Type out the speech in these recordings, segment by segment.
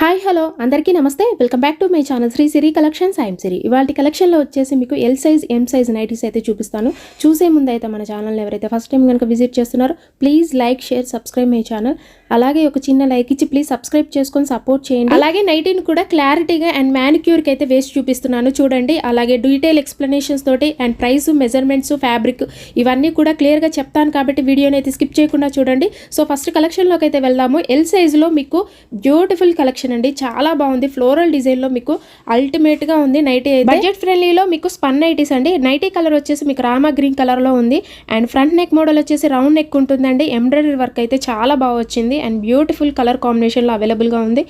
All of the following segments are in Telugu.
హాయ్ హలో అందరికీ నమస్తే welcome back to my channel Sri Siri collections I'm Siri. ఇవాళ కలెక్షన్లో వచ్చేసి మీకు L size M size nighties అయితే చూపిస్తాను. చూసే ముందు అయితే మన ఛానల్ ఎవరైతే ఫస్ట్ టైం కనుక విజిట్ చేస్తున్నారో please like share subscribe my channel. అలాగే ఒక చిన్న లైక్ ఇచ్చి ప్లీజ్ సబ్స్క్రైబ్ చేసుకొని సపోర్ట్ చేయండి. అలాగే నైటీని కూడా క్లారిటీగా అండ్ మ్యానిక్యూర్కి అయితే వేసి చూపిస్తున్నాను చూడండి. అలాగే డీటెయిల్ ఎక్స్ప్లెనేషన్స్ తోటి అండ్ ప్రైస్ మెజర్మెంట్స్ ఫ్యాబ్రిక్ ఇవన్నీ కూడా క్లియర్గా చెప్తాను కాబట్టి వీడియోని అయితే స్కిప్ చేయకుండా చూడండి. సో ఫస్ట్ కలెక్షన్లోకి అయితే వెళ్దాము. ఎల్ సైజ్లో మీకు బ్యూటిఫుల్ కలెక్షన్ అండి, చాలా బాగుంది. ఫ్లోరల్ డిజైన్లో మీకు అల్టిమేట్గా ఉంది నైటీ అయితే. బడ్జెట్ ఫ్రెండ్లీలో మీకు స్పన్ నైటీస్ అండి. నైటీ కలర్ వచ్చేసి మీకు రామా గ్రీన్ కలర్లో ఉంది అండ్ ఫ్రంట్ నెక్ మోడల్ వచ్చేసి రౌండ్ నెక్ ఉంటుందండి. ఎంబ్రాయిడరీ వర్క్ అయితే చాలా బాగా వచ్చింది అండ్ బ్యూటిఫుల్ కలర్ కాంబినేషన్లో అవైలబుల్గా ఉంది.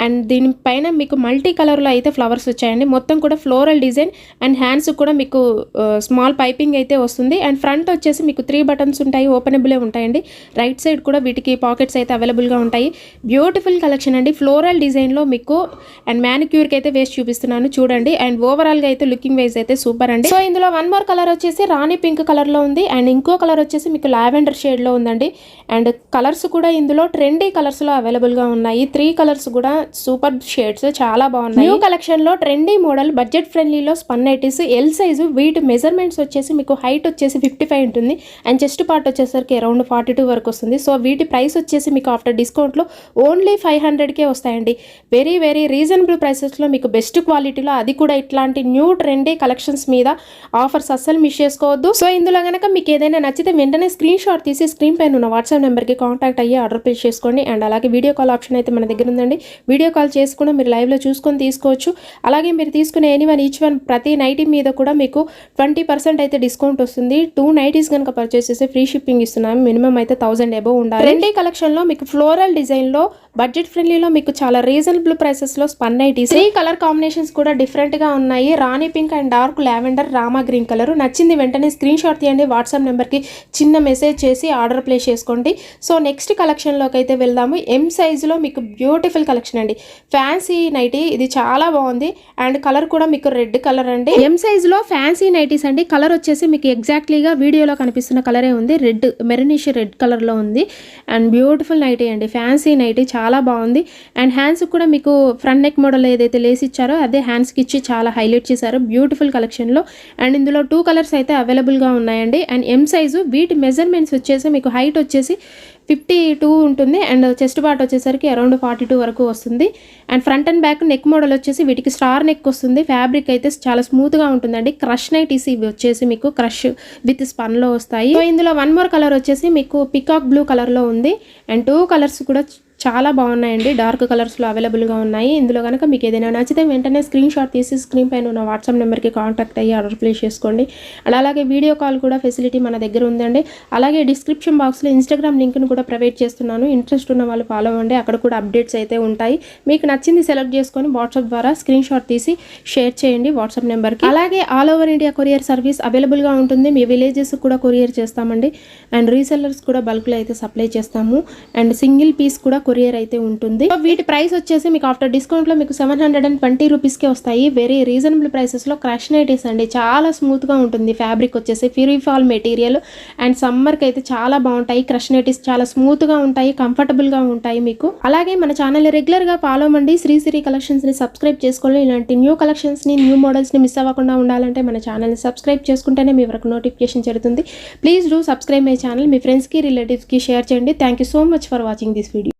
అండ్ దీనిపైన మీకు మల్టీ కలర్లో అయితే ఫ్లవర్స్ వచ్చాయండి. మొత్తం కూడా ఫ్లోరల్ డిజైన్ అండ్ హ్యాండ్స్ కూడా మీకు స్మాల్ పైపింగ్ అయితే వస్తుంది. అండ్ ఫ్రంట్ వచ్చేసి మీకు 3 బటన్స్ ఉంటాయి, ఓపెనబులే ఉంటాయండి. రైట్ సైడ్ కూడా వీటికి పాకెట్స్ అయితే అవైలబుల్గా ఉంటాయి. బ్యూటిఫుల్ కలెక్షన్ అండి. ఫ్లోరల్ డిజైన్లో మీకు అండ్ మ్యానిక్యూర్కి అయితే వేసి చూపిస్తున్నాను చూడండి. అండ్ ఓవరాల్గా అయితే లుకింగ్ వైజ్ అయితే సూపర్ అండి. సో ఇందులో వన్ మోర్ కలర్ వచ్చేసి రాణి పింక్ కలర్లో ఉంది అండ్ ఇంకో కలర్ వచ్చేసి మీకు లావెండర్ షేడ్లో ఉందండి. అండ్ కలర్స్ కూడా ఇందులో ట్రెండీ కలర్స్లో అవైలబుల్గా ఉన్నాయి. 3 కలర్స్ కూడా సూపర్ షేడ్స్ చాలా బాగున్నాయి. న్యూ కలెక్షన్లో ట్రెండీ మోడల్ బడ్జెట్ ఫ్రెండ్లీలో స్పన్ నైటీస్ ఎల్ సైజు. వీటి మెజర్మెంట్స్ వచ్చేసి మీకు హైట్ వచ్చేసి 55 ఉంటుంది అండ్ చెస్ట్ పార్ట్ వచ్చేసరికి అరౌండ్ 42 వరకు వస్తుంది. సో వీటి ప్రైస్ వచ్చేసి మీకు ఆఫ్టర్ డిస్కౌంట్లో ఓన్లీ 500కే వస్తాయండి. వెరీ వెరీ రీజనబుల్ ప్రైసెస్లో మీకు బెస్ట్ క్వాలిటీలో, అది కూడా ఇట్లాంటి న్యూ ట్రెండీ కలెక్షన్స్ మీద ఆఫర్స్ అస్సలు మిస్ చేసుకోవద్దు. సో ఇందులో కనుక మీకు ఏదైనా నచ్చితే వెంటనే స్క్రీన్ షాట్ తీసి స్క్రీన్ పైన ఉన్న వాట్సాప్ నెంబర్కి కాంటాక్ట్ అయ్యి ఆర్డర్ ప్లేస్ చేసుకోండి. అండ్ అలాగే వీడియో కాల్ ఆప్షన్ అయితే మన దగ్గర ఉందండి. వీడియో కాల్ చేసి కూడా మీరు లైవ్లో చూసుకొని తీసుకోవచ్చు. అలాగే మీరు తీసుకునే ఈచ్ వన్ ప్రతి నైటీ మీద కూడా మీకు 20% అయితే డిస్కౌంట్ వస్తుంది. 2 నైటీస్ కనుక పర్చేస్ చేసి ఫ్రీ షిప్పింగ్ ఇస్తున్నాము. మినిమం అయితే 1000 అబోవ్ ఉండాలి. ట్రెండీ కలెక్షన్లో మీకు ఫ్లోరల్ డిజైన్లో బడ్జెట్ ఫ్రెండ్లీలో మీకు చాలా రీజనబుల్ ప్రైసెస్లో స్పన్ నైటీస్. 3 కలర్ కాంబినేషన్స్ కూడా డిఫరెంట్గా ఉన్నాయి. Rani pink and dark lavender, Rama green colour. నచ్చింది వెంటనే స్క్రీన్ షాట్ తీయండి. వాట్సాప్ నెంబర్కి చిన్న మెసేజ్ చేసి ఆర్డర్ ప్లేస్ చేసుకోండి. సో నెక్స్ట్ కలెక్షన్లోకి అయితే వెళ్దాము. ఎం సైజులో మీకు బ్యూటిఫుల్ కలెక్షన్ అండి. ఫ్యాన్సీ నైటీ, ఇది చాలా బాగుంది అండ్ కలర్ కూడా మీకు రెడ్ కలర్ అండి. ఎం సైజులో ఫ్యాన్సీ నైటీస్ అండి. కలర్ వచ్చేసి మీకు ఎగ్జాక్ట్లీగా వీడియోలో కనిపిస్తున్న కలరే ఉంది. రెడ్, మెరూనిష్ రెడ్ కలర్లో ఉంది అండ్ బ్యూటిఫుల్ నైటీ అండి. ఫ్యాన్సీ నైటీ చాలా బాగుంది. అండ్ హ్యాండ్స్ కూడా మీకు ఫ్రంట్ నెక్ మోడల్ ఏదైతే లేస్ ఇచ్చారో అదే హ్యాండ్స్కి ఇచ్చి చాలా హైలైట్ చేశారు బ్యూటిఫుల్ కలెక్షన్లో. అండ్ ఇందులో 2 కలర్స్ అయితే అవైలబుల్గా ఉన్నాయండి. And M size. వీటి మెజర్మెంట్స్ వచ్చేసి మీకు హైట్ వచ్చేసి 52 ఉంటుంది అండ్ చెస్ట్ పార్ట్ వచ్చేసరికి అరౌండ్ 42 వరకు వస్తుంది. And front and back neck model వచ్చేసి వీటికి స్టార్ నెక్ వస్తుంది. ఫ్యాబ్రిక్ అయితే చాలా స్మూత్గా ఉంటుందండి. క్రష్ నైటీస్ ఇవి వచ్చేసి మీకు క్రష్ విత్ స్పన్లో వస్తాయి. సో ఇందులో వన్ మోర్ కలర్ వచ్చేసి మీకు పికాక్ బ్లూ కలర్లో ఉంది అండ్ 2 కలర్స్ కూడా చాలా బాగున్నాయండి. డార్క్ కలర్స్లో అవైలబుల్గా ఉన్నాయి. ఇందులో కనుక మీకు ఏదైనా నచ్చితే వెంటనే స్క్రీన్ షాట్ తీసి స్క్రీన్ పైన ఉన్న వాట్సాప్ నెంబర్కి కాంటాక్ట్ అయ్యి ఆర్డర్ ప్లేస్ చేసుకోండి. అలాగే వీడియో కాల్ కూడా ఫెసిలిటీ మన దగ్గర ఉందండి. అలాగే డిస్క్రిప్షన్ బాక్స్లో ఇన్స్టాగ్రామ్ లింక్ను కూడా ప్రొవైడ్ చేస్తున్నాను. ఇంట్రెస్ట్ ఉన్న వాళ్ళు ఫాలో అవ్వండి. అక్కడ కూడా అప్డేట్స్ అయితే ఉంటాయి. మీకు నచ్చింది సెలెక్ట్ చేసుకొని వాట్సాప్ ద్వారా స్క్రీన్ షాట్ తీసి షేర్ చేయండి వాట్సాప్ నెంబర్కి. అలాగే all over India courier service అవైలబుల్గా ఉంటుంది. మీ విలేజెస్ కూడా కొరియర్ చేస్తామండి. అండ్ రీసెల్లర్స్ కూడా బల్క్లో అయితే సప్లై చేస్తాము. అండ్ సింగిల్ పీస్ కూడా కొరియర్ అయితే ఉంటుంది. వీటి ప్రైస్ వచ్చేసి మీకు ఆఫ్టర్ డిస్కౌంట్ లో మీకు 720 రూపీస్కే వస్తాయి. వెరీ రీజనబుల్ ప్రైసెస్ లో క్రష్ నైటీస్ అండి. చాలా స్మూత్ గా ఉంటుంది. ఫ్యాబ్రిక్ వచ్చేసి ఫ్యూరిఫాల్ మెటీరియల్ అండ్ సమ్మర్ కి అయితే చాలా బాగుంటాయి. క్రష్ నైటీస్ చాలా స్మూత్ గా ఉంటాయి, కంఫర్టబుల్ గా ఉంటాయి మీకు. అలాగే మన ఛానల్ రెగ్యులర్ గా ఫాలో అవ్వండి. శ్రీ సిరి కలెక్షన్స్ ని సబ్స్క్రైబ్ చేసుకోవాలి. ఇలాంటి న్యూ కలెక్షన్స్ ని, న్యూ మోడల్స్ ని మిస్ అవ్వకుండా ఉండాలంటే మన ఛానల్ ని సబ్స్క్రైబ్ చేసుకుంటేనే మీ వరకు నోటిఫికేషన్ జరుగుతుంది. Please do subscribe my channel. Me friends కి, రిలేటివ్స్ కి షేర్ చేయండి. Thank you so much for watching this video.